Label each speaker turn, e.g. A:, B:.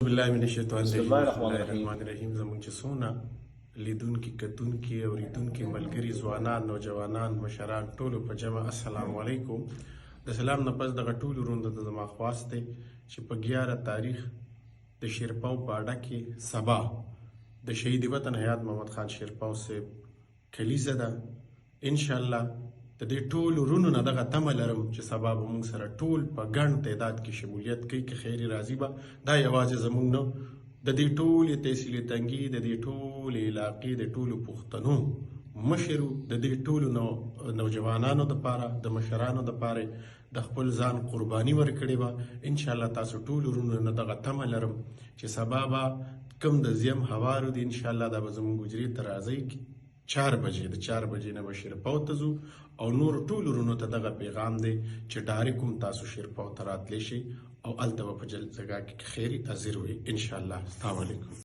A: بالله من الشیطان
B: بسم
A: الرجیم.
B: الله
A: بسم
B: الرحمن
A: الله
B: الرحیم.
A: الرحمن الرحیم. زموږ چې څونه لیدونکي کتونکي اوریدونکي ملګري ځوانان نوجوانان مشران ټولو په جمع السلام علیکم. د سلام نه پس دغه ټولو وروڼو ته زما خواست دی چې په 11 تاریخ د شیرپاو په اډه کې سبا د شهید وطن حیات محمد خان شیرپاو صاحب کلیزه ده. انشاءالله د دې ټولو وروڼو نه دغه تمه لرم چې سبا به موږ سره ټول په ګڼ تعداد کې شمولیت کوي که خیر راضي به دا یوازې زموږ نه د دې ټولې تحصیل تنګي د دې ټولې علاقې د ټولو پښتنو مشرو د دې ټولو نوجوانانو دپاره د مشرانو دپاره د خپل ځان قرباني ورکړې وه. انشاءالله تاسو ټولو وروڼو نه دغه تمه لرم چې سبا به کوم د زیم هوارو دي انشاءالله دا به زموږ حجرې ته راځئ 4 بجې د 4 بجې نه به شیرپاو ته ځو او نور ټولو وروڼو ته دغه پیغام دی چې ډایرکټ هم تاسو شیرپاو ته راتلی شئ او هلته به په جلسهګاه کې خیري حاضر وئ انشاءالله. السلام علیکم.